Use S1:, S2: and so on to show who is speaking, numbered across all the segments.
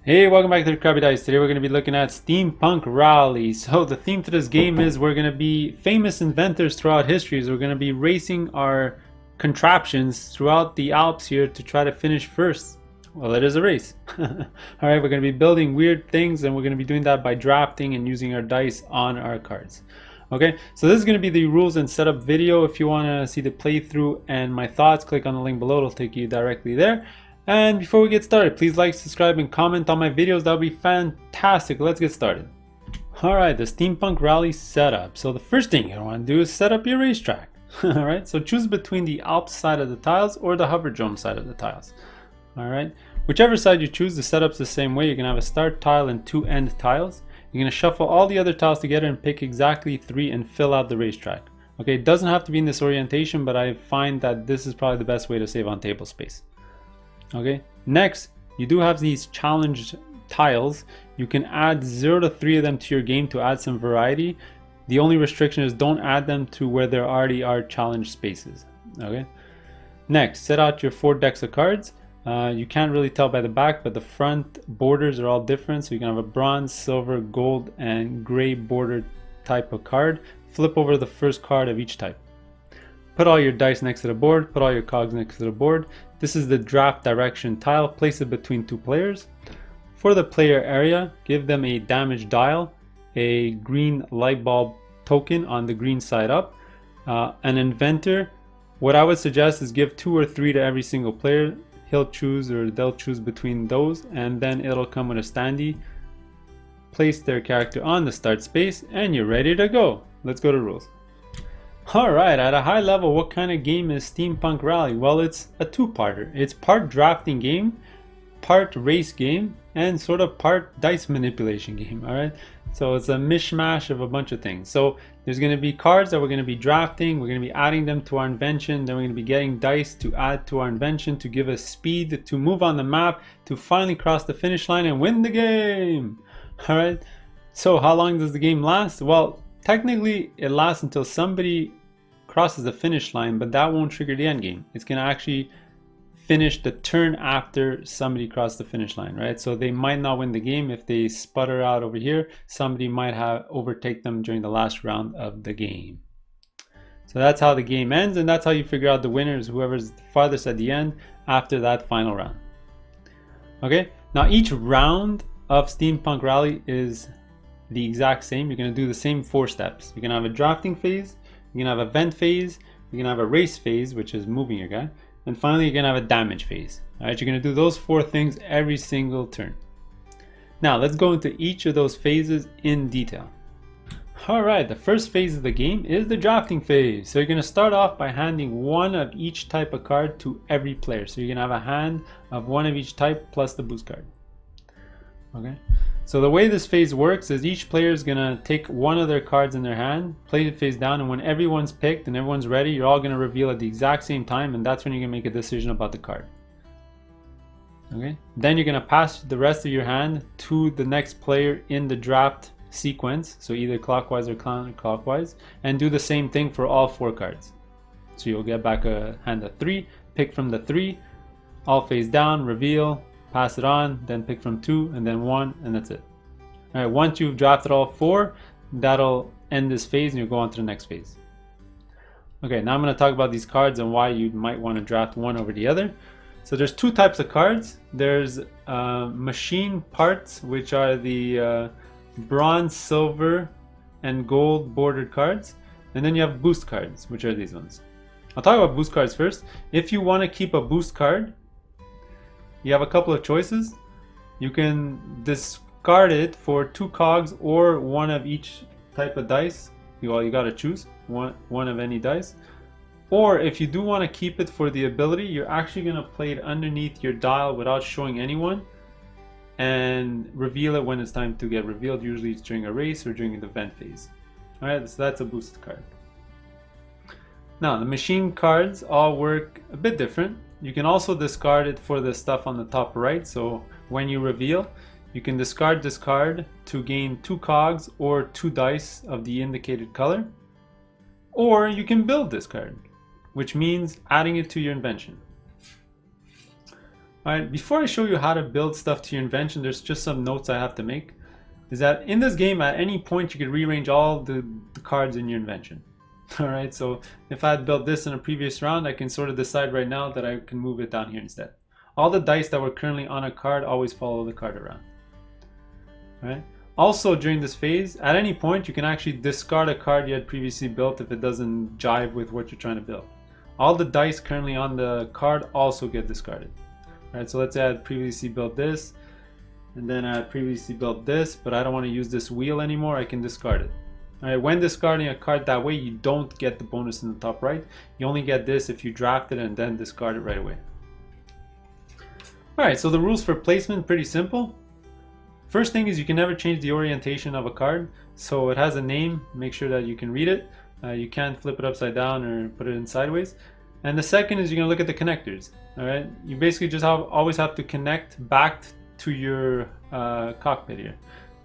S1: Hey, welcome back to the Crabby Dice. Today we're going to be looking at Steampunk Rally. So the theme to this game is we're going to be famous inventors throughout history. So we're going to be racing our contraptions throughout the Alps here to try to finish first. Well, it is a race. Alright, we're going to be building weird things and we're going to be doing that by drafting and using our dice on our cards. Okay, so this is going to be the rules and setup video. If you want to see the playthrough and my thoughts, click on the link below. It'll take you directly there. And before we get started, please like, subscribe, and comment on my videos. That would be fantastic. Let's get started. Alright, the Steampunk Rally setup. So the first thing you want to do is set up your racetrack. Alright, so choose between the Alps side of the tiles or the Hoverdrome side of the tiles. Alright, whichever side you choose, the setup's the same way. You're going to have a start tile and two end tiles. You're going to shuffle all the other tiles together and pick exactly 3 and fill out the racetrack. Okay, it doesn't have to be in this orientation, but I find that this is probably the best way to save on table space. Okay, next you do have these challenge tiles. You can add 0 to 3 of them to your game to add some variety. The only restriction is don't add them to where there already are challenge spaces. Okay, next set out your 4 decks of cards. You can't really tell by the back, but the front borders are all different, so you can have a bronze, silver, gold, and gray bordered type of card. Flip over the first card of each type. Put all your dice next to the board, put all your cogs next to the board. This is the draft direction tile. Place it between 2 players. For the player area, give them a damage dial, a green light bulb token on the green side up, an inventor. What I would suggest is give 2 or 3 to every single player. He'll choose or they'll choose between those, and then it'll come with a standee. Place their character on the start space and you're ready to go. Let's go to rules. Alright, at a high level, what kind of game is Steampunk Rally? Well, it's a two-parter. It's part drafting game, part race game, and sort of part dice manipulation game, alright? So it's a mishmash of a bunch of things. So there's going to be cards that we're going to be drafting, we're going to be adding them to our invention, then we're going to be getting dice to add to our invention to give us speed to move on the map, to finally cross the finish line and win the game! Alright, so how long does the game last? Well, technically it lasts until somebody crosses the finish line, but that won't trigger the end game. It's going to actually finish the turn after somebody crossed the finish line, right? So they might not win the game if they sputter out over here. Somebody might have overtake them during the last round of the game. So that's how the game ends, and that's how you figure out the winners, whoever's farthest at the end after that final round. Okay, now each round of Steampunk Rally is the exact same. You're going to do the same 4 steps. You're going to have a drafting phase, you're going to have a vent phase, you're going to have a race phase, which is moving your guy, and finally you're going to have a damage phase. Alright, you're going to do those 4 things every single turn. Now let's go into each of those phases in detail. Alright, the first phase of the game is the drafting phase. So you're going to start off by handing 1 of each type of card to every player. So you're going to have a hand of 1 of each type plus the boost card. Okay, so the way this phase works is each player is going to take 1 of their cards in their hand, play it face down, and when everyone's picked and everyone's ready, you're all going to reveal at the exact same time, and that's when you're going to make a decision about the card. Okay, then you're going to pass the rest of your hand to the next player in the draft sequence, so either clockwise or counterclockwise, and do the same thing for all 4 cards. So you'll get back a hand of 3, pick from the 3, all face down, reveal, pass it on, then pick from 2 and then 1, and that's it. Alright, once you've drafted all 4, that'll end this phase and you'll go on to the next phase. Okay, now I'm going to talk about these cards and why you might want to draft one over the other. So there's 2 types of cards. There's machine parts, which are the bronze, silver, and gold bordered cards. And then you have boost cards, which are these ones. I'll talk about boost cards first. If you want to keep a boost card, you have a couple of choices. You can discard it for 2 cogs or 1 of each type of dice. You got to choose one of any dice. Or if you do want to keep it for the ability, you're actually going to play it underneath your dial without showing anyone and reveal it when it's time to get revealed. Usually it's during a race or during the event phase. Alright, so that's a boost card. Now the machine cards all work a bit different. You can also discard it for the stuff on the top right. So when you reveal, you can discard this card to gain 2 cogs or 2 dice of the indicated color. Or you can build this card, which means adding it to your invention. Alright, before I show you how to build stuff to your invention, there's just some notes I have to make. Is that in this game, at any point, you can rearrange all the cards in your invention. Alright, so if I had built this in a previous round, I can sort of decide right now that I can move it down here instead. All the dice that were currently on a card always follow the card around. Alright. Also, during this phase, at any point, you can actually discard a card you had previously built if it doesn't jive with what you're trying to build. All the dice currently on the card also get discarded. Alright, so let's say I had previously built this, and then I had previously built this, but I don't want to use this wheel anymore, I can discard it. Alright, when discarding a card that way, you don't get the bonus in the top right. You only get this if you draft it and then discard it right away. Alright, so the rules for placement, pretty simple. First thing is you can never change the orientation of a card. So it has a name, make sure that you can read it. You can't flip it upside down or put it in sideways. And the second is you're going to look at the connectors. Alright, you basically just always have to connect back to your cockpit here.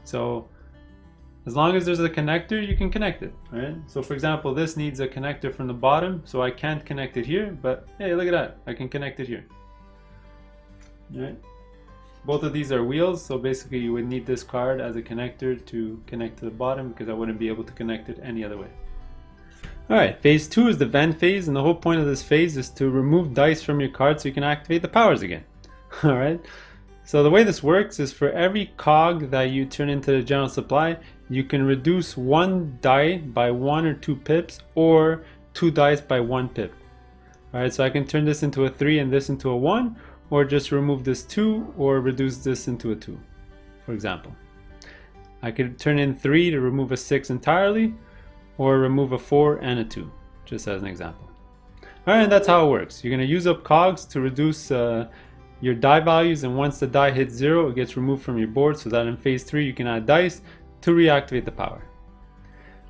S1: So as long as there's a connector, you can connect it. Alright, so for example, this needs a connector from the bottom, so I can't connect it here, but hey, look at that, I can connect it here. Alright. Both of these are wheels, so basically you would need this card as a connector to connect to the bottom because I wouldn't be able to connect it any other way. Alright, phase 2 is the vent phase, and the whole point of this phase is to remove dice from your card so you can activate the powers again. Alright, so the way this works is for every cog that you turn into the general supply, you can reduce one die by 1 or 2 pips, or 2 dice by 1 pip. Alright, so I can turn this into a 3 and this into a 1, or just remove this 2 or reduce this into a 2, for example. I could turn in 3 to remove a 6 entirely, or remove a 4 and a 2, just as an example. Alright, and that's how it works. You're going to use up cogs to reduce your die values, and once the die hits 0, it gets removed from your board so that in phase 3 you can add dice to reactivate the power.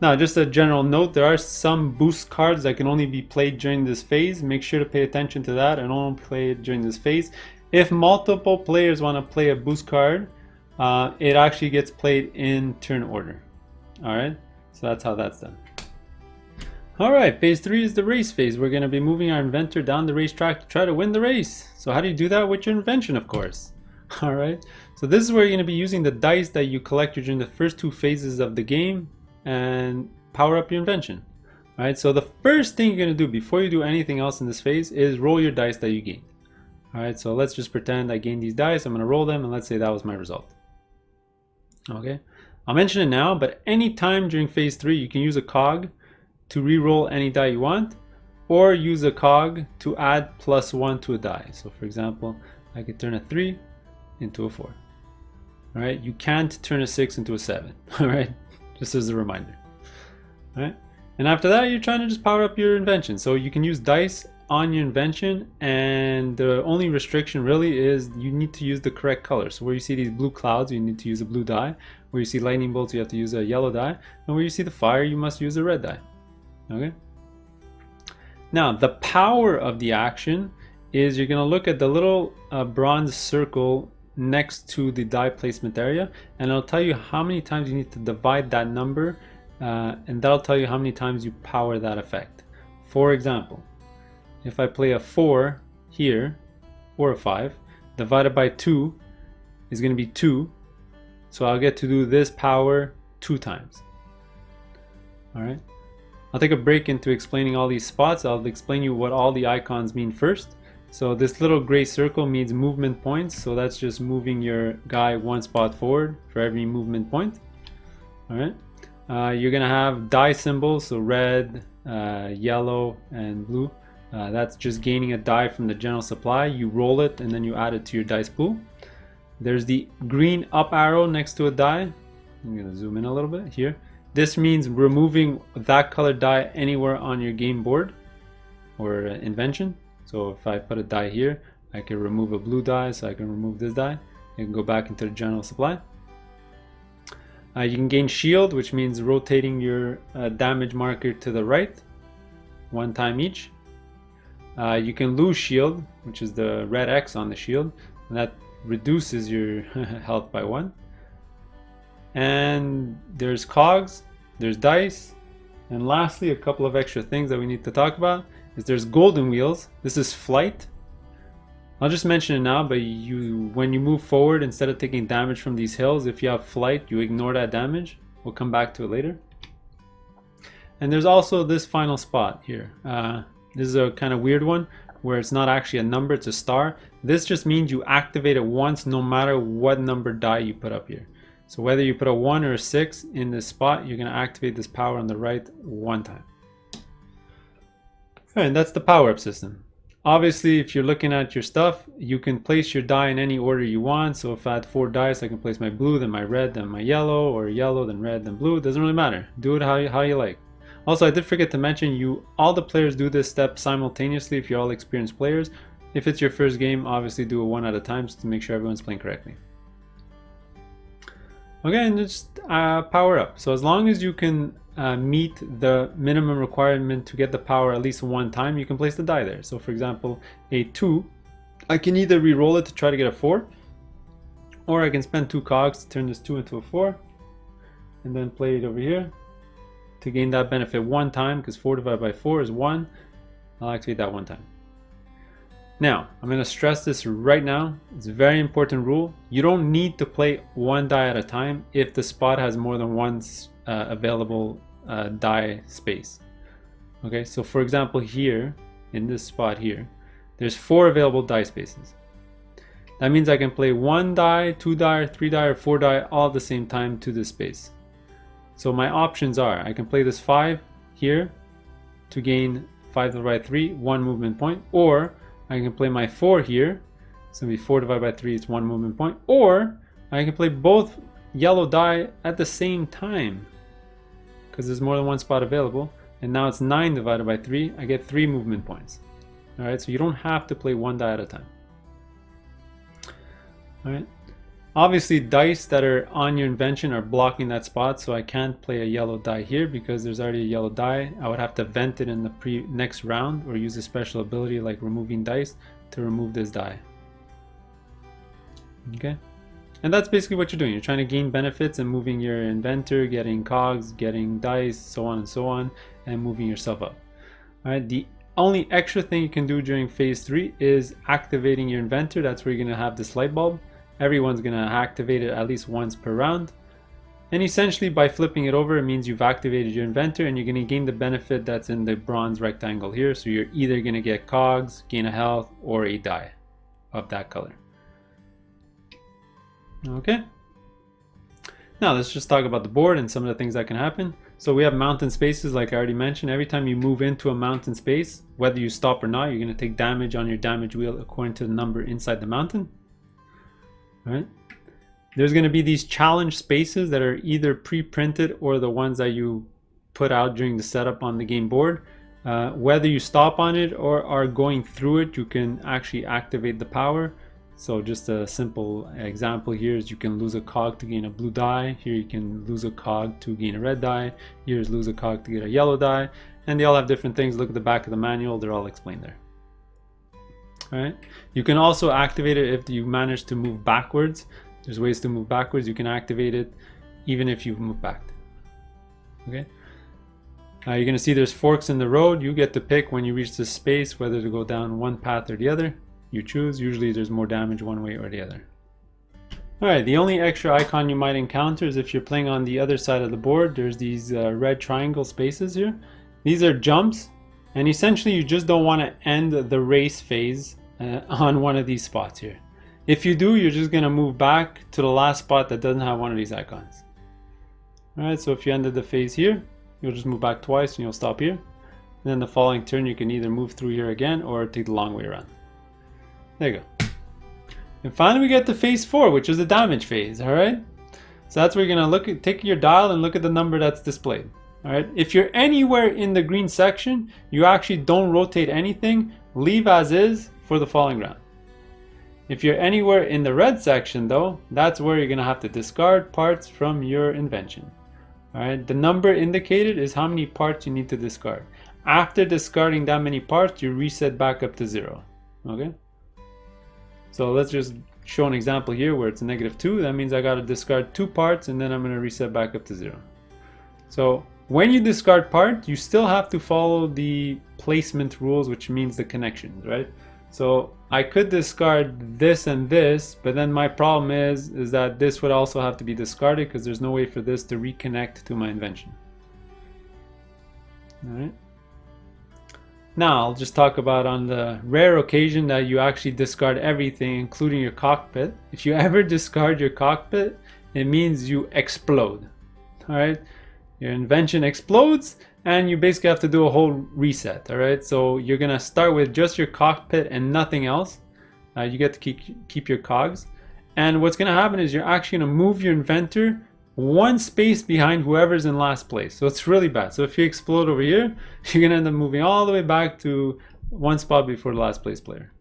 S1: Now, just a general note, there are some boost cards that can only be played during this phase. Make sure to pay attention to that and only play it during this phase. If multiple players want to play a boost card, it actually gets played in turn order. Alright, so that's how that's done. Alright, phase 3 is the race phase. We're going to be moving our inventor down the racetrack to try to win the race. So how do you do that? With your invention, of course. Alright, so this is where you're going to be using the dice that you collected during the first 2 phases of the game and power up your invention. Alright, so the first thing you're going to do before you do anything else in this phase is roll your dice that you gained. Alright, so let's just pretend I gained these dice. I'm going to roll them, and let's say that was my result. Okay, I'll mention it now, but anytime during phase 3 you can use a cog to re-roll any die you want, or use a cog to add +1 to a die. So for example, I could turn a 3 into a 4. Alright, you can't turn a 6 into a 7. Alright, just as a reminder. Alright, and after that you're trying to just power up your invention. So you can use dice on your invention, and the only restriction really is you need to use the correct color. So where you see these blue clouds, you need to use a blue die. Where you see lightning bolts, you have to use a yellow die. And where you see the fire, you must use a red die. Okay. Now the power of the action is you're going to look at the little bronze circle next to the die placement area, and it'll tell you how many times you need to divide that number, and that'll tell you how many times you power that effect. For example, if I play a 4 here, or a 5, divided by 2 is going to be 2, so I'll get to do this power 2 times. Alright, I'll take a break into explaining all these spots. I'll explain you what all the icons mean first. So this little gray circle means movement points, so that's just moving your guy 1 spot forward for every movement point. Alright, you're gonna have die symbols, so red, yellow, and blue. That's just gaining a die from the general supply. You roll it and then you add it to your dice pool. There's the green up arrow next to a die. I'm gonna zoom in a little bit here. This means removing that colored die anywhere on your game board or invention. So if I put a die here, I can remove a blue die, so I can remove this die. It can go back into the general supply. You can gain shield, which means rotating your damage marker to the right 1 time each. You can lose shield, which is the red X on the shield, and that reduces your health by 1. And there's cogs, there's dice, and lastly, a couple of extra things that we need to talk about is there's golden wheels. This is flight. I'll just mention it now, but when you move forward, instead of taking damage from these hills, if you have flight, you ignore that damage. We'll come back to it later. And there's also this final spot here. This is a kind of weird one where it's not actually a number, it's a star. This just means you activate it once no matter what number die you put up here. So whether you put a 1 or a 6 in this spot, you're going to activate this power on the right one time. All right, that's the power-up system. Obviously, if you're looking at your stuff, you can place your die in any order you want. So if I had 4 dice, I can place my blue, then my red, then my yellow, or yellow, then red, then blue. It doesn't really matter. Do it how you like. Also, I did forget to mention, all the players do this step simultaneously if you're all experienced players. If it's your first game, obviously do it one at a time to make sure everyone's playing correctly. Okay, and just power up. So as long as you can meet the minimum requirement to get the power at least one time, you can place the die there. So for example, a 2, I can either re-roll it to try to get a 4, or I can spend 2 cogs to turn this 2 into a 4, and then play it over here to gain that benefit one time, because 4 divided by 4 is 1. I'll activate that one time. Now, I'm going to stress this right now. It's a very important rule. You don't need to play one die at a time if the spot has more than one available die space. Okay, so for example here, in this spot here, there's 4 available die spaces. That means I can play 1 die, 2 die, 3 die, or 4 die all at the same time to this space. So my options are, I can play this 5 here to gain 5 divided by 3, 1 movement point, or I can play my 4 here, so it'll be 4 divided by 3, it's 1 movement point, or I can play both yellow die at the same time, because there's more than one spot available, and now it's 9 divided by 3, I get 3 movement points. Alright, so you don't have to play one die at a time. Alright. Obviously, dice that are on your invention are blocking that spot, so I can't play a yellow die here because there's already a yellow die. I would have to vent it in the next round or use a special ability like removing dice to remove this die. Okay, and that's basically what you're doing. You're trying to gain benefits and moving your inventor, getting cogs, getting dice, so on, and moving yourself up. All right, the only extra thing you can do during phase 3 is activating your inventor. That's where you're going to have this light bulb. Everyone's going to activate it at least once per round. And essentially by flipping it over, it means you've activated your inventor and you're going to gain the benefit that's in the bronze rectangle here. So you're either going to get cogs, gain a health, or a die of that color. Okay. Now let's just talk about the board and some of the things that can happen. So we have mountain spaces, like I already mentioned. Every time you move into a mountain space, whether you stop or not, you're going to take damage on your damage wheel according to the number inside the mountain. Right. There's going to be these challenge spaces that are either pre-printed or the ones that you put out during the setup on the game board. Whether you stop on it or are going through it, you can actually activate the power. So just a simple example here is you can lose a cog to gain a blue die. Here you can lose a cog to gain a red die. Here's lose a cog to get a yellow die. And they all have different things. Look at the back of the manual. They're all explained there. Alright. You can also activate it if you manage to move backwards. There's ways to move backwards. You can activate it even if you've moved back. Okay. You're going to see there's forks in the road. You get to pick when you reach this space whether to go down one path or the other. You choose. Usually there's more damage one way or the other. Alright, the only extra icon you might encounter is if you're playing on the other side of the board. There's these red triangle spaces here. These are jumps, and essentially you just don't want to end the race phase on one of these spots here. If you do, you're just going to move back to the last spot that doesn't have one of these icons. Alright, so if you ended the phase here, you'll just move back twice and you'll stop here. And then the following turn you can either move through here again or take the long way around. There you go. And finally we get to phase 4, which is the damage phase. Alright, so that's where you're going to take your dial and look at the number that's displayed. Alright, if you're anywhere in the green section, you actually don't rotate anything, leave as is for the following round. If you're anywhere in the red section though, that's where you're going to have to discard parts from your invention. Alright, the number indicated is how many parts you need to discard. After discarding that many parts, you reset back up to 0. Okay, so let's just show an example here where it's a -2. That means I got to discard 2 parts and then I'm going to reset back up to 0. So when you discard parts, you still have to follow the placement rules, which means the connections, right? So I could discard this and this, but then my problem is that this would also have to be discarded because there's no way for this to reconnect to my invention. Alright. Now I'll just talk about on the rare occasion that you actually discard everything, including your cockpit. If you ever discard your cockpit, it means you explode. Alright? Your invention explodes and you basically have to do a whole reset. Alright? So you're gonna start with just your cockpit and nothing else. You get to keep your cogs. And what's gonna happen is you're actually gonna move your inventor one space behind whoever's in last place. So it's really bad. So if you explode over here, you're gonna end up moving all the way back to one spot before the last place player.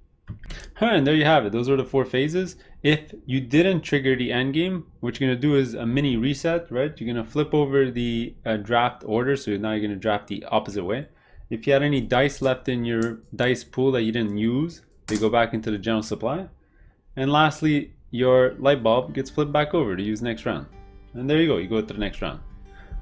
S1: Alright, and there you have it. Those are the 4 phases. If you didn't trigger the end game, what you're gonna do is a mini reset, right? You're gonna flip over the draft order, so now you're gonna draft the opposite way. If you had any dice left in your dice pool that you didn't use, they go back into the general supply. And lastly, your light bulb gets flipped back over to use next round. And there you go, you go to the next round.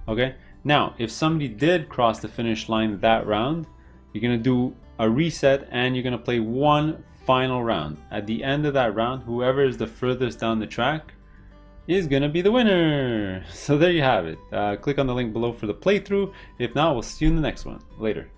S1: Okay, now if somebody did cross the finish line that round, you're gonna do a reset and you're gonna play one final round. At the end of that round, whoever is the furthest down the track is gonna be the winner. So there you have it. Click on the link below for the playthrough. If not, we'll see you in the next one. Later.